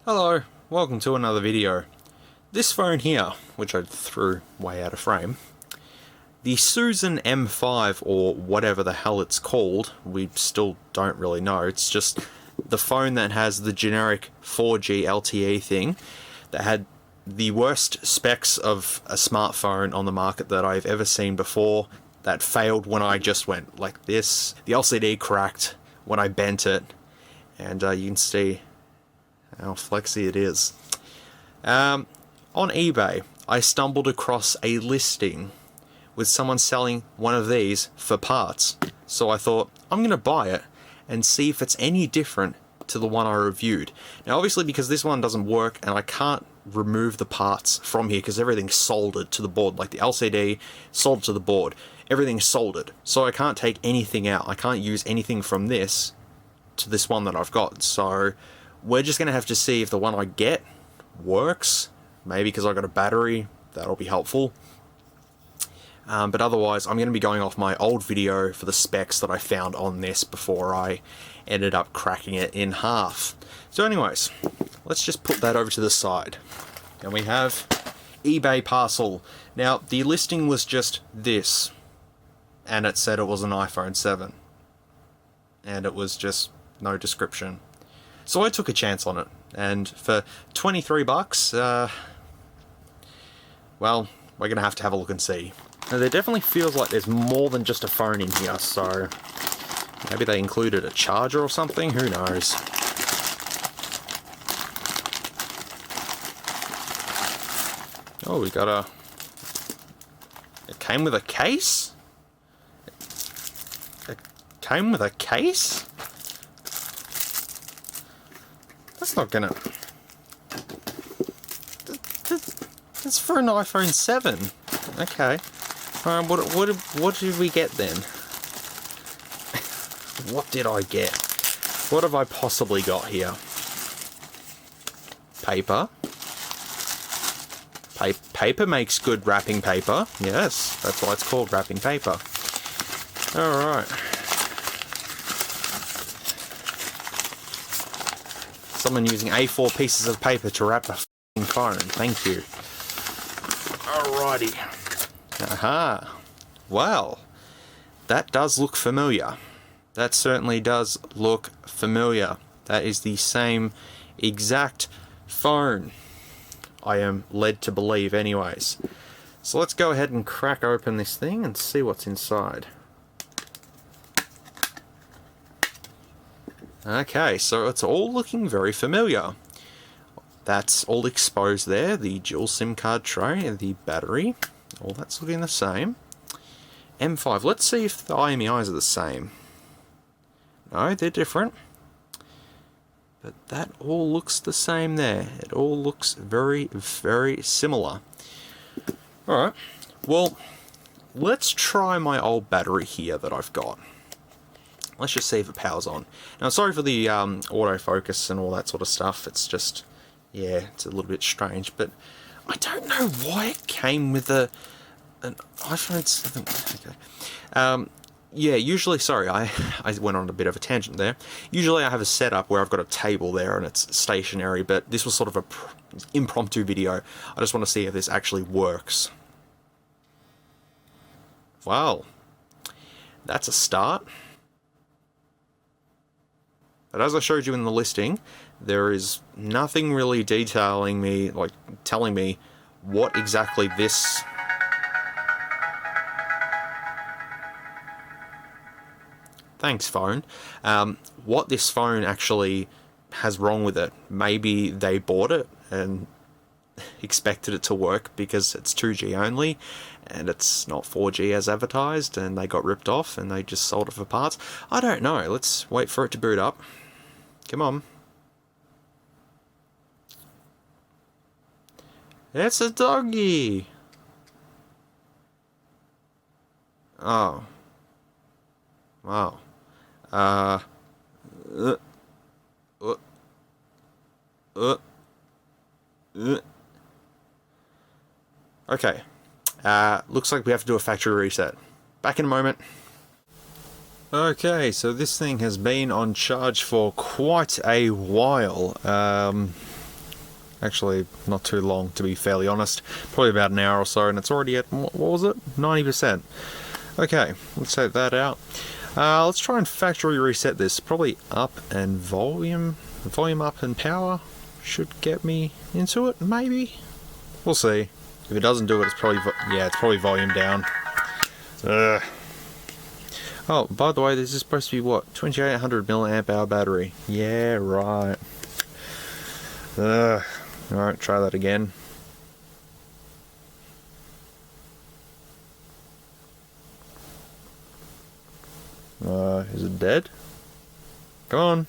Hello, welcome to another video. This phone here, which I threw way out of frame, the Susan M5 or whatever the hell it's called, we still don't really know, it's just the phone that has the generic 4G LTE thing that had the worst specs of a smartphone on the market that I've ever seen before, that failed when I just went like this. The LCD cracked when I bent it, and you can see how flexy it is. On eBay, I stumbled across a listing with someone selling one of these for parts. So I thought, I'm going to buy it and see if it's any different to the one I reviewed. Now obviously because this one doesn't work and I can't remove the parts from here because everything's soldered to the board, like the LCD soldered to the board, everything's soldered. So I can't take anything out. I can't use anything from this to this one that I've got. So we're just going to have to see if the one I get works. Maybe because I got a battery, that'll be helpful. But otherwise, I'm going to be going off my old video for the specs that I found on this before I ended up cracking it in half. So anyways, let's just put that over to the side. And we have eBay parcel. Now, the listing was just this. And it said it was an iPhone 7. And it was just no description. So I took a chance on it. And for 23 bucks, well, we're going to have a look and see. Now, there definitely feels like there's more than just a phone in here, so maybe they included a charger or something, who knows. Oh, we got a... It came with a case? It came with a case? That's not gonna... It's for an iPhone 7. Okay. What did we get then? What did I get? What have I possibly got here? Paper. Paper makes good wrapping paper. Yes, that's why it's called wrapping paper. Alright. Someone using A4 pieces of paper to wrap a f***ing phone. Thank you. Alrighty. Aha. Well, that does look familiar. That certainly does look familiar. That is the same exact phone, I am led to believe anyways. So let's go ahead and crack open this thing and see what's inside. Okay, so it's all looking very familiar. That's all exposed there, the dual SIM card tray and the battery. All that's looking the same. M5, let's see if the IMEIs are the same. No, they're different. But that all looks the same there. It all looks very, very similar. Alright, well, let's try my old battery here that I've got. Let's just see if it powers on. Now, sorry for the autofocus and all that sort of stuff. It's just, yeah, it's a little bit strange. But I don't know why it came with an iPhone 7. Okay. Yeah, usually, sorry, I went on a bit of a tangent there. Usually I have a setup where I've got a table there and it's stationary, but this was sort of an impromptu video. I just want to see if this actually works. Wow. That's a start. But as I showed you in the listing, there is nothing really detailing me, like telling me what exactly this... Thanks, phone. What this phone actually has wrong with it. Maybe they bought it and expected it to work because it's 2G only and it's not 4G as advertised and they got ripped off and they just sold it for parts. I don't know. Let's wait for it to boot up. Come on. It's a doggy. Oh. Wow. Okay. Looks like we have to do a factory reset. Back in a moment. Okay, so this thing has been on charge for quite a while. Actually, not too long, to be fairly honest. Probably about an hour or so, and it's already at, what was it? 90%. Okay, let's take that out. Let's try and factory reset this. Probably up and volume. Volume up and power should get me into it, maybe? We'll see. If it doesn't do it, it's probably, yeah, it's probably volume down. Ugh. Oh, by the way, this is supposed to be what? 2800 milliamp hour battery. Yeah, right. Ugh. Alright, try that again. Is it dead? Come on.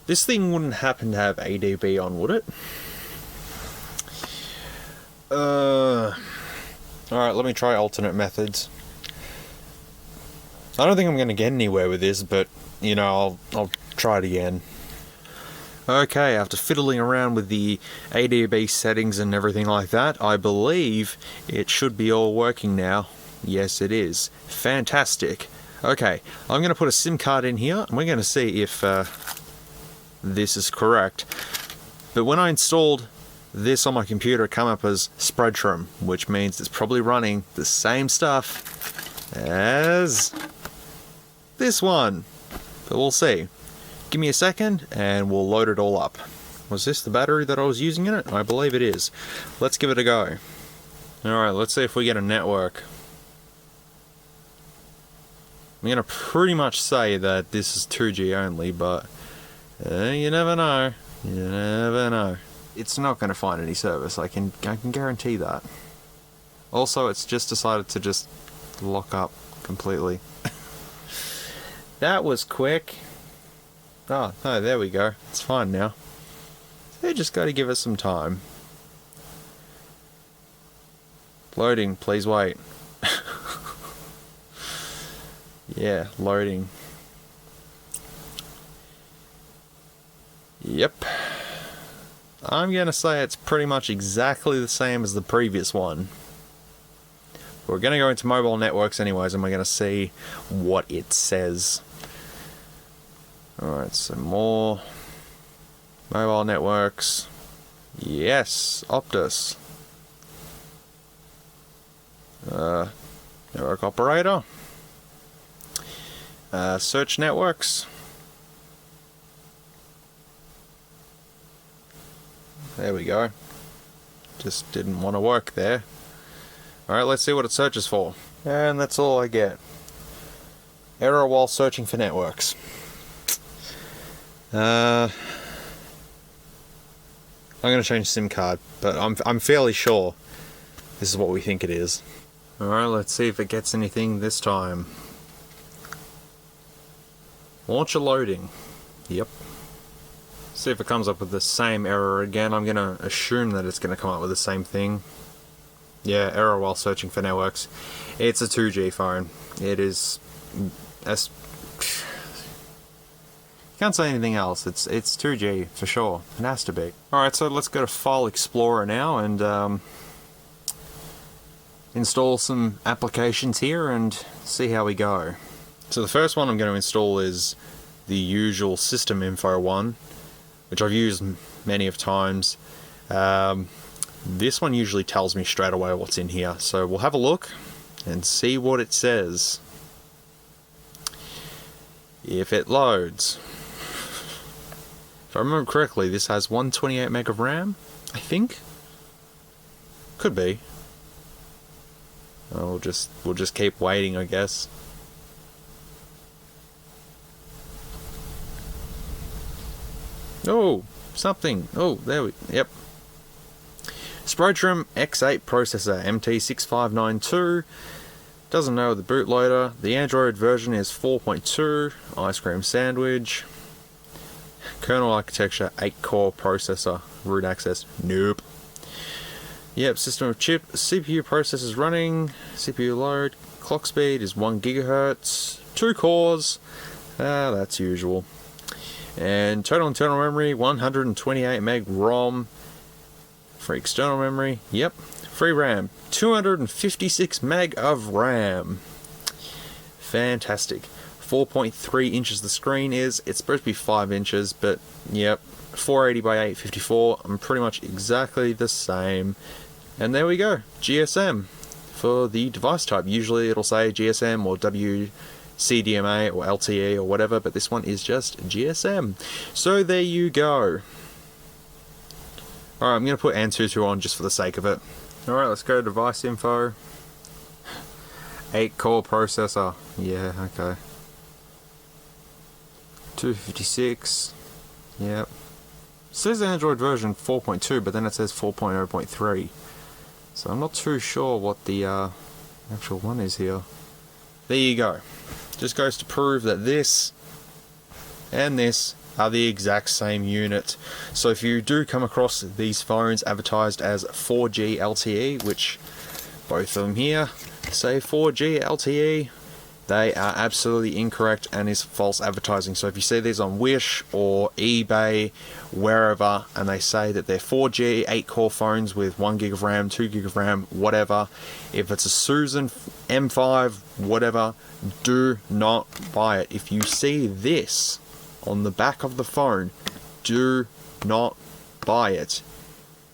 This thing wouldn't happen to have ADB on, would it? Alright, let me try alternate methods. I don't think I'm going to get anywhere with this, but, you know, I'll try it again. Okay, after fiddling around with the ADB settings and everything like that, I believe it should be all working now. Yes, it is. Fantastic. Okay, I'm going to put a SIM card in here, and we're going to see if this is correct. But when I installed this on my computer, it came up as Spreadtrum, which means it's probably running the same stuff as this one. But we'll see. Give me a second and we'll load it all up. Was this the battery that I was using in it? I believe it is. Let's give it a go. Alright, let's see if we get a network. I'm going to pretty much say that this is 2G only, but you never know. You never know. It's not going to find any service, I can guarantee that. Also, it's just decided to just lock up completely. That was quick. Oh, no, there we go. It's fine now. They just got to give us some time. Loading, please wait. Yeah, loading. Yep. I'm going to say it's pretty much exactly the same as the previous one. We're going to go into mobile networks anyways, and we're going to see what it says. Alright, so more mobile networks. Yes, Optus. Network operator. Search networks. There we go. Just didn't want to work there. Alright, let's see what it searches for. And that's all I get. Error while searching for networks. I'm going to change SIM card, but I'm fairly sure this is what we think it is. Alright, let's see if it gets anything this time. Launcher loading. Yep. See if it comes up with the same error again. I'm going to assume that it's going to come up with the same thing. Yeah, error while searching for networks. It's a 2G phone. It is... Can't say anything else. It's 2G for sure. It has to be. Alright, so let's go to File Explorer now and install some applications here and see how we go. So the first one I'm going to install is the usual system info one, which I've used many of times. This one usually tells me straight away what's in here, so we'll have a look and see what it says. If it loads. If I remember correctly, this has 128 meg of RAM, I think. Could be. We'll just keep waiting, I guess. Oh, something. Oh, there we... Yep. Spreadtrum X8 processor, MT6592. Doesn't know the bootloader. The Android version is 4.2. Ice cream sandwich. Kernel architecture, 8-core processor. Root access, nope. Yep, system of chip. CPU processors running. CPU load. Clock speed is 1 GHz. 2 cores. That's usual. And total internal memory, 128 meg ROM. For external memory, yep. Free RAM, 256 meg of RAM. Fantastic. 4.3 inches the screen is. It's supposed to be 5 inches, but yep, 480 by 854. I'm pretty much exactly the same. And there we go, GSM for the device type. Usually it'll say GSM or WCDMA or LTE or whatever, but this one is just GSM. So there you go. Alright, I'm going to put Antutu on just for the sake of it. Alright, let's go to device info. 8 core processor. Yeah, okay. 256. Yep. It says Android version 4.2, but then it says 4.0.3. So I'm not too sure what the actual one is here. There you go. Just goes to prove that this and this are the exact same unit. So if you do come across these phones advertised as 4G LTE, which both of them here say 4G LTE, they are absolutely incorrect and is false advertising. So if you see these on Wish or eBay, wherever, and they say that they're 4G 8-core phones with 1 gig of RAM, 2 gig of RAM, whatever, if it's a Susan M5, whatever, do not buy it. If you see this on the back of the phone, do not buy it.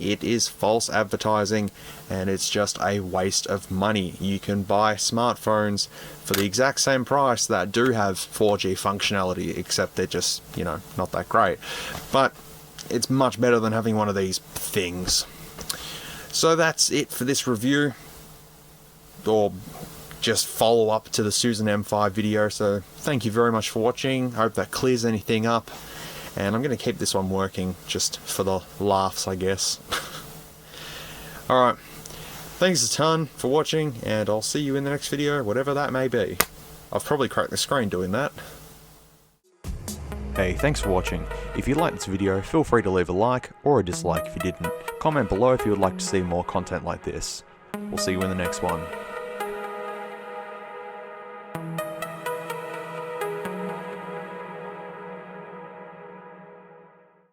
It is false advertising and it's just a waste of money. You can buy smartphones for the exact same price that do have 4G functionality, except they're just, you know, not that great. But it's much better than having one of these things. So that's it for this review, or just follow up to the Susan M5 video. So thank you very much for watching. I hope that clears anything up. And I'm going to keep this one working just for the laughs, I guess. Alright, thanks a ton for watching, and I'll see you in the next video, whatever that may be. I've probably cracked the screen doing that. Hey, thanks for watching. If you liked this video, feel free to leave a like or a dislike if you didn't. Comment below if you would like to see more content like this. We'll see you in the next one.